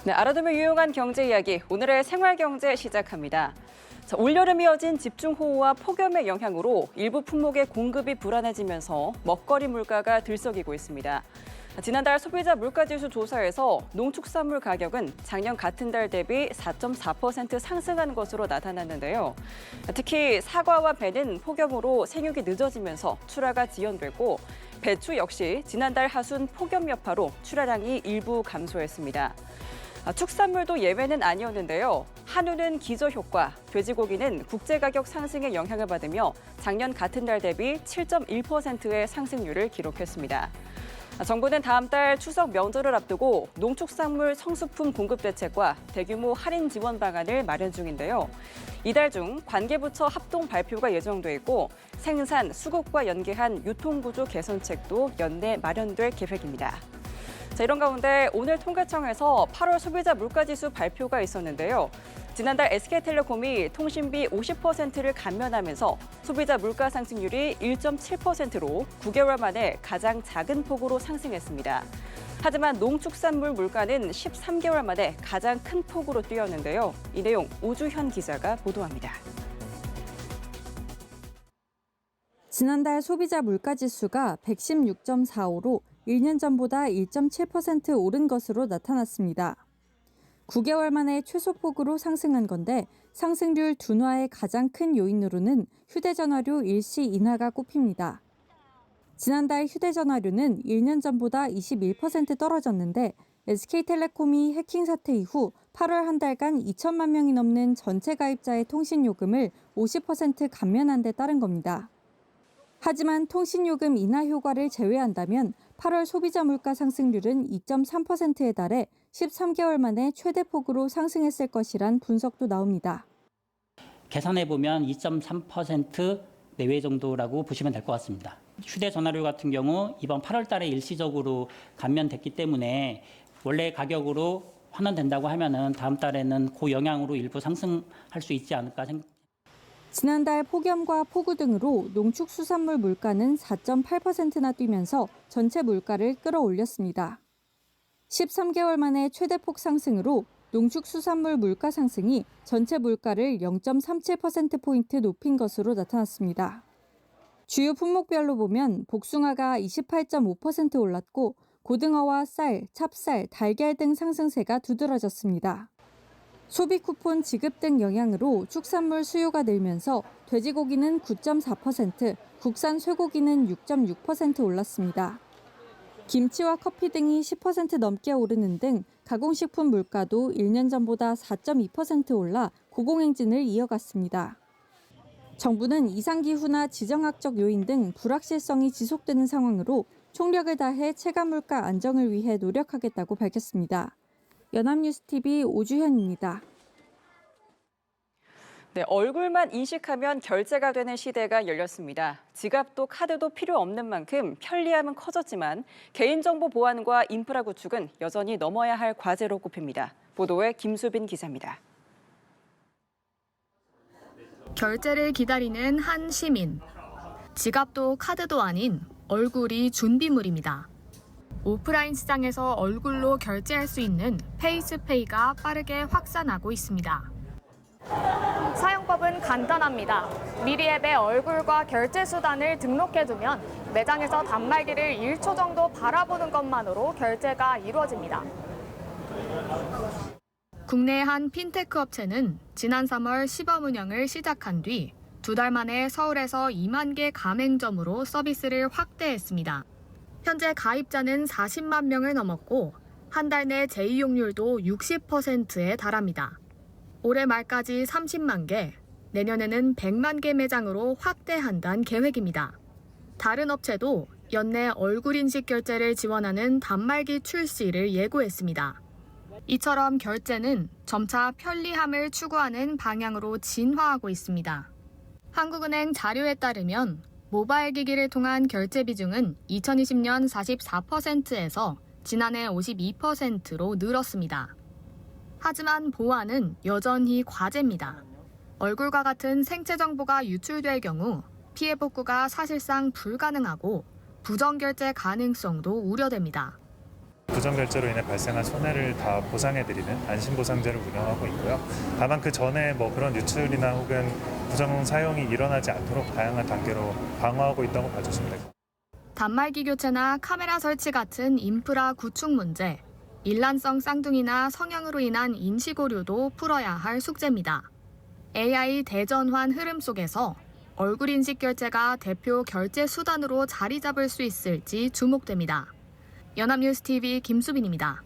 네, 알아두면 유용한 경제 이야기, 오늘의 생활경제 시작합니다. 올여름 이어진 집중호우와 폭염의 영향으로 일부 품목의 공급이 불안해지면서 먹거리 물가가 들썩이고 있습니다. 지난달 소비자 물가지수 조사에서 농축산물 가격은 작년 같은 달 대비 4.4% 상승한 것으로 나타났는데요. 특히 사과와 배는 폭염으로 생육이 늦어지면서 출하가 지연됐고, 배추 역시 지난달 하순 폭염 여파로 출하량이 일부 감소했습니다. 축산물도 예외는 아니었는데요. 한우는 기저효과, 돼지고기는 국제가격 상승의 영향을 받으며 작년 같은 달 대비 7.1%의 상승률을 기록했습니다. 정부는 다음 달 추석 명절을 앞두고 농축산물 성수품 공급 대책과 대규모 할인 지원 방안을 마련 중인데요. 이달 중 관계부처 합동 발표가 예정돼 있고 생산, 수급과 연계한 유통구조 개선책도 연내 마련될 계획입니다. 이런 가운데 오늘 통계청에서 8월 소비자 물가지수 발표가 있었는데요. 지난달 SK텔레콤이 통신비 50%를 감면하면서 소비자 물가 상승률이 1.7%로 9개월 만에 가장 작은 폭으로 상승했습니다. 하지만 농축산물 물가는 13개월 만에 가장 큰 폭으로 뛰었는데요. 이 내용 오주현 기자가 보도합니다. 지난달 소비자 물가지수가 116.45로 1년 전보다 1.7% 오른 것으로 나타났습니다. 9개월 만에 최소폭으로 상승한 건데 상승률 둔화의 가장 큰 요인으로는 휴대전화료 일시 인하가 꼽힙니다. 지난달 휴대전화료는 1년 전보다 21% 떨어졌는데 SK텔레콤이 해킹 사태 이후 8월 한 달간 2천만 명이 넘는 전체 가입자의 통신요금을 50% 감면한 데 따른 겁니다. 하지만 통신요금 인하 효과를 제외한다면 8월 소비자 물가 상승률은 2.3%에 달해 13개월 만에 최대폭으로 상승했을 것이란 분석도 나옵니다. 계산해보면 2.3% 내외 정도라고 보시면 될 것 같습니다. 휴대전화료 같은 경우 이번 8월 달에 일시적으로 감면됐기 때문에 원래 가격으로 환원된다고 하면은 다음 달에는 그 영향으로 일부 상승할 수 있지 않을까 생각합니다. 지난달 폭염과 폭우 등으로 농축수산물 물가는 4.8%나 뛰면서 전체 물가를 끌어올렸습니다. 13개월 만에 최대폭 상승으로 농축수산물 물가 상승이 전체 물가를 0.37%포인트 높인 것으로 나타났습니다. 주요 품목별로 보면 복숭아가 28.5% 올랐고 고등어와 쌀, 찹쌀, 달걀 등 상승세가 두드러졌습니다. 소비 쿠폰 지급 등 영향으로 축산물 수요가 늘면서 돼지고기는 9.4%, 국산 쇠고기는 6.6% 올랐습니다. 김치와 커피 등이 10% 넘게 오르는 등 가공식품 물가도 1년 전보다 4.2% 올라 고공행진을 이어갔습니다. 정부는 이상기후나 지정학적 요인 등 불확실성이 지속되는 상황으로 총력을 다해 체감 물가 안정을 위해 노력하겠다고 밝혔습니다. 연합뉴스TV 오주현입니다. 네, 얼굴만 인식하면 결제가 되는 시대가 열렸습니다. 지갑도 카드도 필요 없는 만큼 편리함은 커졌지만 개인정보 보안과 인프라 구축은 여전히 넘어야 할 과제로 꼽힙니다. 보도에 김수빈 기자입니다. 결제를 기다리는 한 시민. 지갑도 카드도 아닌 얼굴이 준비물입니다. 오프라인 시장에서 얼굴로 결제할 수 있는 페이스페이가 빠르게 확산하고 있습니다. 사용법은 간단합니다. 미리 앱에 얼굴과 결제 수단을 등록해두면 매장에서 단말기를 1초 정도 바라보는 것만으로 결제가 이루어집니다. 국내 한 핀테크 업체는 지난 3월 시범 운영을 시작한 뒤 2달 만에 서울에서 2만 개 가맹점으로 서비스를 확대했습니다. 현재 가입자는 40만 명을 넘었고 한 달 내 재이용률도 60%에 달합니다. 올해 말까지 30만 개, 내년에는 100만 개 매장으로 확대한다는 계획입니다. 다른 업체도 연내 얼굴 인식 결제를 지원하는 단말기 출시를 예고했습니다. 이처럼 결제는 점차 편리함을 추구하는 방향으로 진화하고 있습니다. 한국은행 자료에 따르면 모바일 기기를 통한 결제 비중은 2020년 44%에서 지난해 52%로 늘었습니다. 하지만 보안은 여전히 과제입니다. 얼굴과 같은 생체 정보가 유출될 경우 피해 복구가 사실상 불가능하고 부정 결제 가능성도 우려됩니다. 부정결제로 인해 발생한 손해를 다 보상해드리는 안심보상제를 운영하고 있고요. 다만 그 전에 그런 유출이나 혹은 부정 사용이 일어나지 않도록 다양한 단계로 방어하고 있다고 봐주시면 됩니다. 단말기 교체나 카메라 설치 같은 인프라 구축 문제, 일란성 쌍둥이나 성향으로 인한 인식 오류도 풀어야 할 숙제입니다. AI 대전환 흐름 속에서 얼굴 인식 결제가 대표 결제 수단으로 자리 잡을 수 있을지 주목됩니다. 연합뉴스 TV 김수빈입니다.